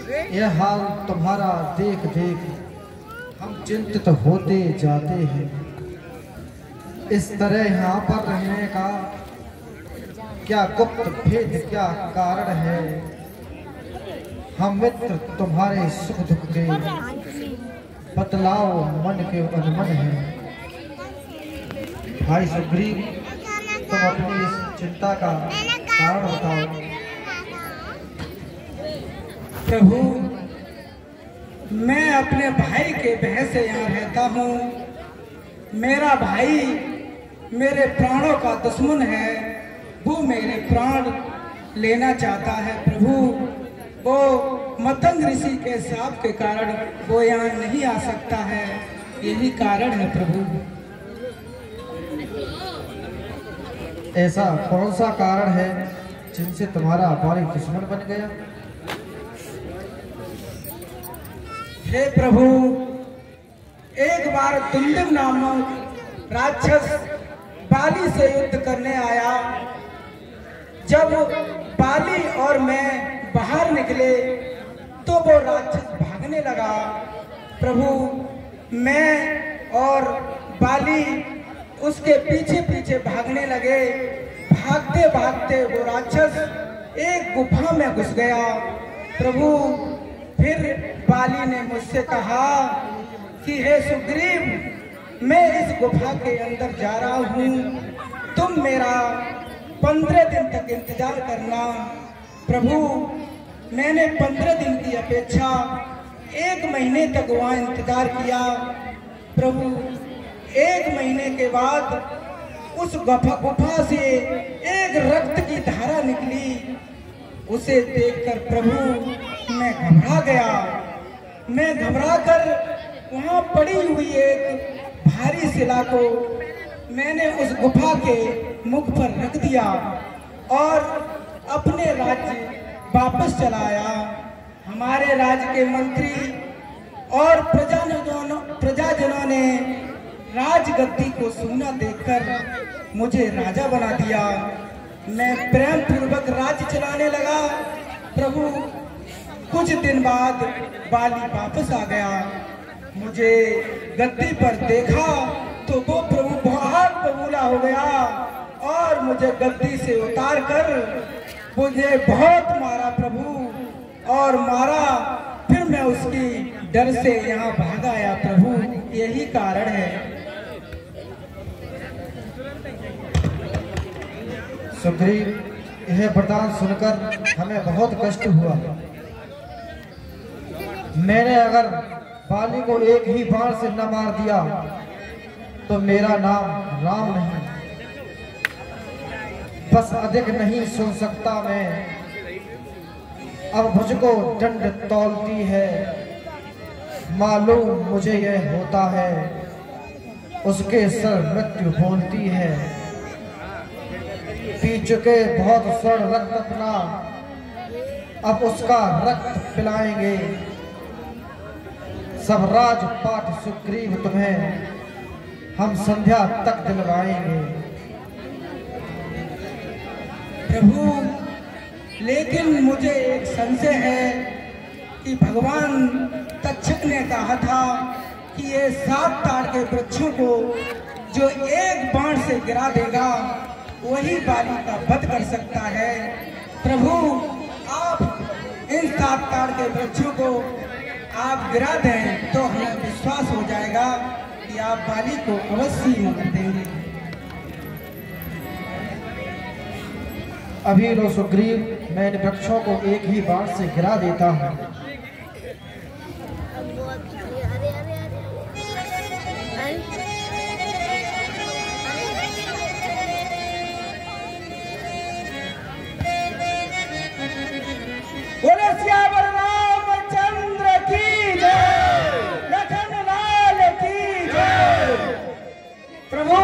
यह हाल तुम्हारा देख देख हम चिंतित होते जाते हैं। इस तरह यहाँ पर रहने का क्या गुप्त भेद, क्या कारण है? हम मित्र तुम्हारे सुख दुख के बतलाओ मन के अनुमन है। भाई सुग्रीव, तुम अपनी इस चिंता का कारण बताओ। प्रभु, मैं अपने भाई के भय से यहाँ रहता हूँ। मेरा भाई मेरे प्राणों का दुश्मन है। वो मेरे प्राण लेना चाहता है प्रभु। वो मतंग ऋषि के शाप के कारण वो यहाँ नहीं आ सकता है। यही कारण है प्रभु। ऐसा कौन सा कारण है जिनसे तुम्हारा भाई दुश्मन बन गया? हे प्रभु, एक बार दुंदुभ नामक राक्षस बाली से युद्ध करने आया। जब बाली और मैं बाहर निकले तो वो राक्षस भागने लगा। प्रभु, मैं और बाली उसके पीछे पीछे भागने लगे। भागते भागते वो राक्षस एक गुफा में घुस गया। प्रभु, फिर बाली ने मुझसे कहा कि हे सुग्रीव, मैं इस गुफा के अंदर जा रहा हूँ, तुम मेरा 15 दिन तक इंतजार करना। प्रभु, मैंने 15 दिन की अपेक्षा 1 महीने तक वहाँ इंतजार किया। प्रभु, 1 महीने के बाद उस गुफा से एक रक्त की धारा निकली। उसे देखकर प्रभु मैं घबरा गया। मैं घबरा कर वहाँ पड़ी हुई एक भारी शिला को मैंने उस गुफा के मुख पर रख दिया और अपने राज्य वापस चला आया। हमारे राज्य के मंत्री और प्रजाजनों ने राजगद्दी को सोना देखकर मुझे राजा बना दिया। मैं प्रेम पूर्वक राज्य चलाने लगा। प्रभु, कुछ दिन बाद बाली वापस आ गया। मुझे गद्दी पर देखा तो वो प्रभु बहुत बबूला हो गया और मुझे गद्दी से उतार कर मुझे बहुत मारा प्रभु, और मारा। फिर मैं उसकी डर से यहाँ भाग आया प्रभु। यही कारण है। सुग्रीव, यह वरदान सुनकर हमें बहुत कष्ट हुआ। मैंने अगर बाली को एक ही बाण से न मार दिया तो मेरा नाम राम नहीं। बस अधिक नहीं सुन सकता मैं। अब मुझको दंड तौलती है। मालूम मुझे यह होता है, उसके सर मृत्यु बोलती है। पी चुके बहुत स्वर्ण रक्त अपना, अब उसका रक्त पिलाएंगे। सब राजपाट सुग्रीव तुम्हें हम संध्या तक दिलवाएंगे। प्रभु, लेकिन मुझे एक संशय है कि भगवान तक्षक ने कहा था कि ये 7 ताड़ के वृक्षों को जो एक बाण से गिरा देगा वही बाली का वध कर सकता है। प्रभु, आप इन 7 ताड़ के वृक्षों को आप गिरा दें तो हमें विश्वास हो जाएगा कि आप बाली को अवश्य मार देंगे। अभी लो सुग्रीव, मैं इन वृक्षों को एक ही बाण से गिरा देता हूँ। बोले सियावर रामचंद्र की जय, लखन लाल की जय। प्रभु,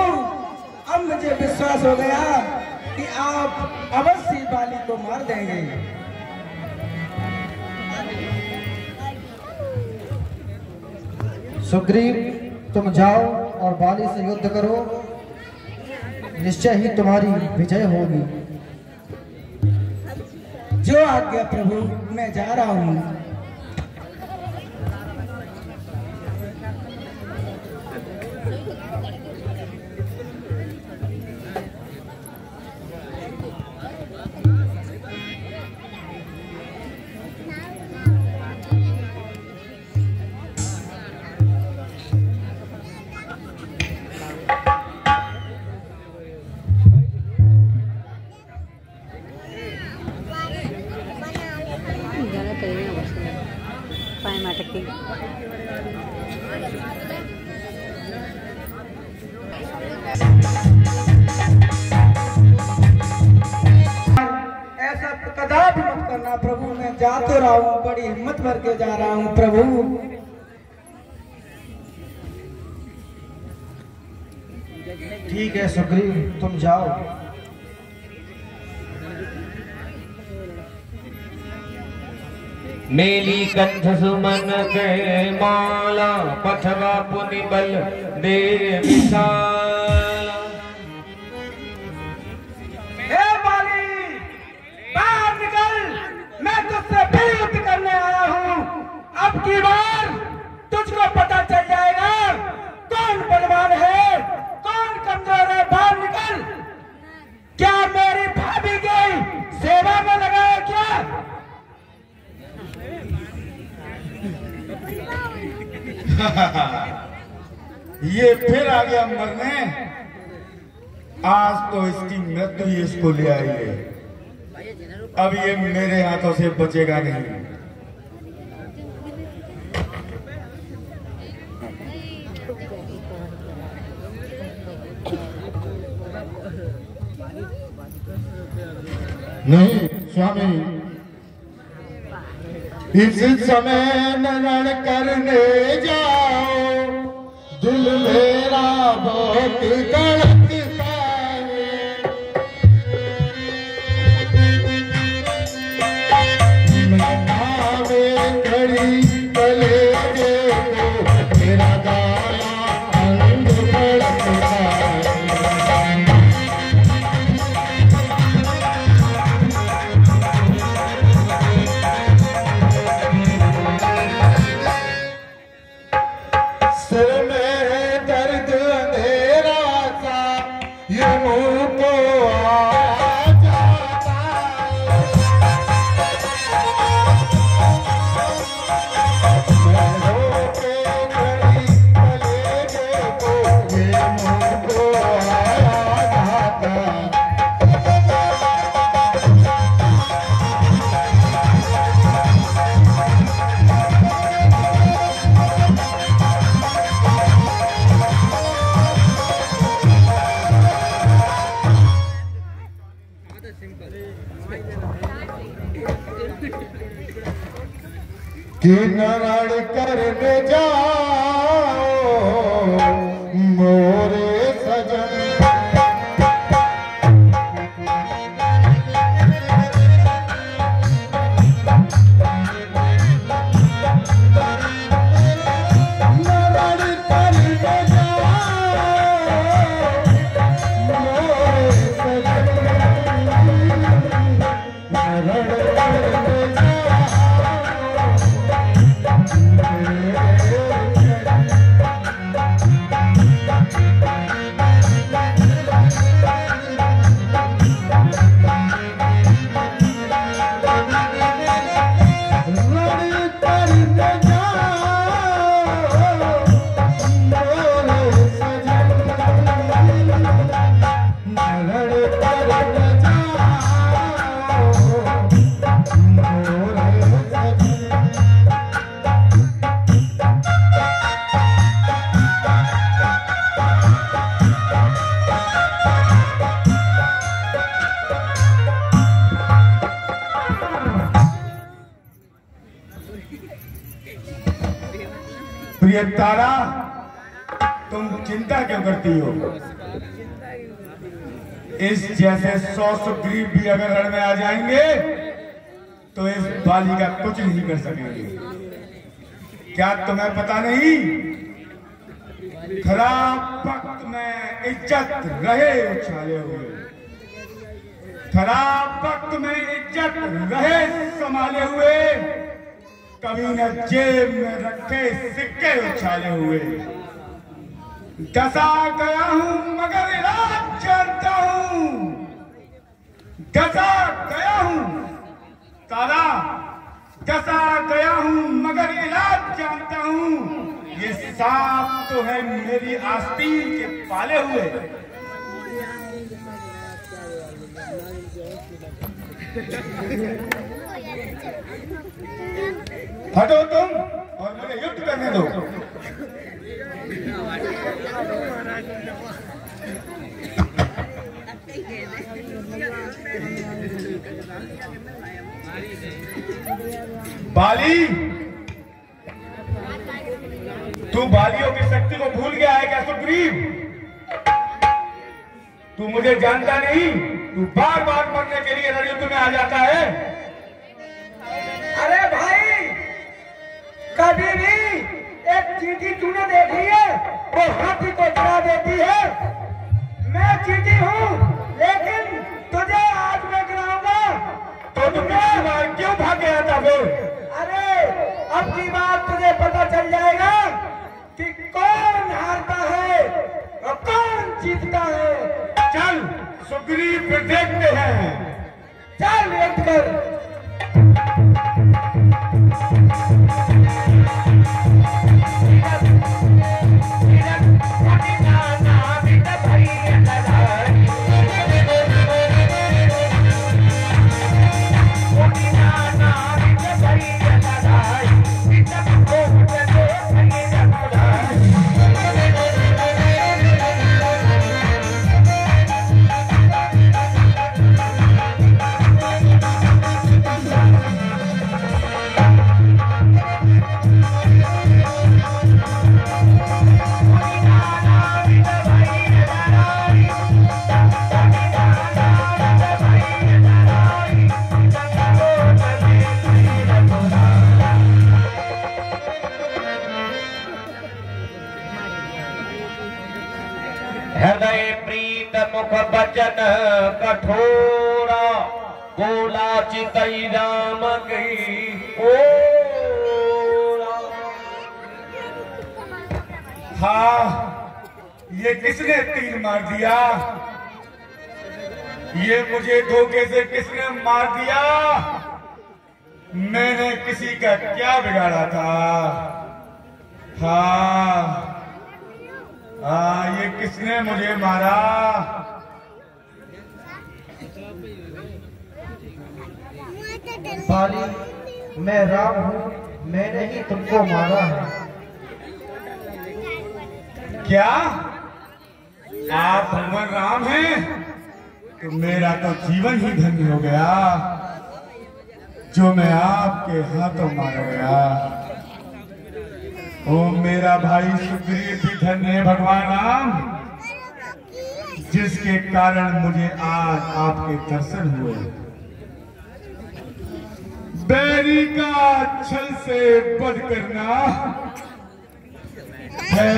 अब मुझे विश्वास हो गया कि आप अवश्य बाली को मार देंगे। सुग्रीव, तुम जाओ और बाली से युद्ध करो। निश्चय ही तुम्हारी विजय होगी। जो आज्ञा प्रभु, मैं जा रहा हूँ। टाइम अटकती। ऐसा कदापि मत करना प्रभु। मैं जा तो रहा हूँ, बड़ी हिम्मत भर के जा रहा हूँ प्रभु। ठीक है सुग्रीव, तुम जाओ। मेली कंठ सुमन के माला, पथवा पुनि बल दे विशाला। हे बाली, बाहर निकल, मैं तुझसे फिर युद्ध करने आया हूँ। अब की बार तुझको पता चल जाएगा कौन बलवान है, कौन कमजोर है। बाहर निकल। क्या मेरी भाभी की सेवा में लगा है क्या? ये फिर आ गया मरने। आज तो इसकी मृत्यु ही इसको ले आई है। अब ये मेरे हाथों से बचेगा नहीं। नहीं स्वामी, इस समय न रण करने जाओ, दिल मेरा बहुत धड़कता है। मैं भावे खड़ी कलेजे को, मेरा दाया अंग धड़कता है। सिर में दर्द अंधेरा सा ये मुंह को आ जाता है। मैं रोके खड़ी कलेजे को, ये मुंह को आ जाता है। कि नरण करने जाओ मोरे सजन। नरण करने जाओ मोरे सजन। नरण करने प्रिय तारा, तुम चिंता क्यों करती हो? इस जैसे 100 सुग्रीव भी अगर रण में आ जाएंगे तो इस बाली का कुछ नहीं कर सकेंगे। क्या तुम्हें पता नहीं? खराब वक्त में इज्जत रहे उछाले हुए, खराब वक्त में इज्जत रहे संभाले हुए, कभी न जेब में रखे सिक्के उछाले हुए। डसा गया हूं मगर इलाज जानता हूं, डसा गया हूं तारा, डसा गया हूं मगर इलाज जानता हूं। ये सांप तो है मेरी आस्तीन के पाले हुए। हटो तुम। करने दो। बाली, तू बालियों की शक्ति को भूल गया है क्या सुग्रीव? तू मुझे जानता नहीं, तू बार बार मरने के लिए रणयुद्ध में आ जाता है। अरे भाई, कभी भी एक चींटी तूने देखी है वो हाथी को डरा देती है। मैं चींटी हूँ, लेकिन तुझे आज मैं गिराऊंगा। तो तुम पिछली बार क्यों भाग गया था फिर? अरे अब की बात तुझे पता चल जाएगा कि कौन हारता है और कौन जीतता है। चल सुग्रीव, फिर देखते हैं। चल युद्ध कर। हृदय प्रीत मुख बचन कठोरा, बोला चितई राम की ओरा। हाँ, ये किसने तीर मार दिया? ये मुझे धोखे से किसने मार दिया? मैंने किसी का क्या बिगाड़ा था? हाँ, ये किसने मुझे मारा? बाली, मैं राम हूँ, मैंने ही तुमको मारा है। क्या आप भगवान राम हैं? तो मेरा तो जीवन ही धन्य हो गया, जो मैं आपके हाथों मारा गया। ओ मेरा भाई सुग्रीव भी धन्य है भगवान राम, जिसके कारण मुझे आज आपके दर्शन हुए। बैरी का छल से बढ़ करना है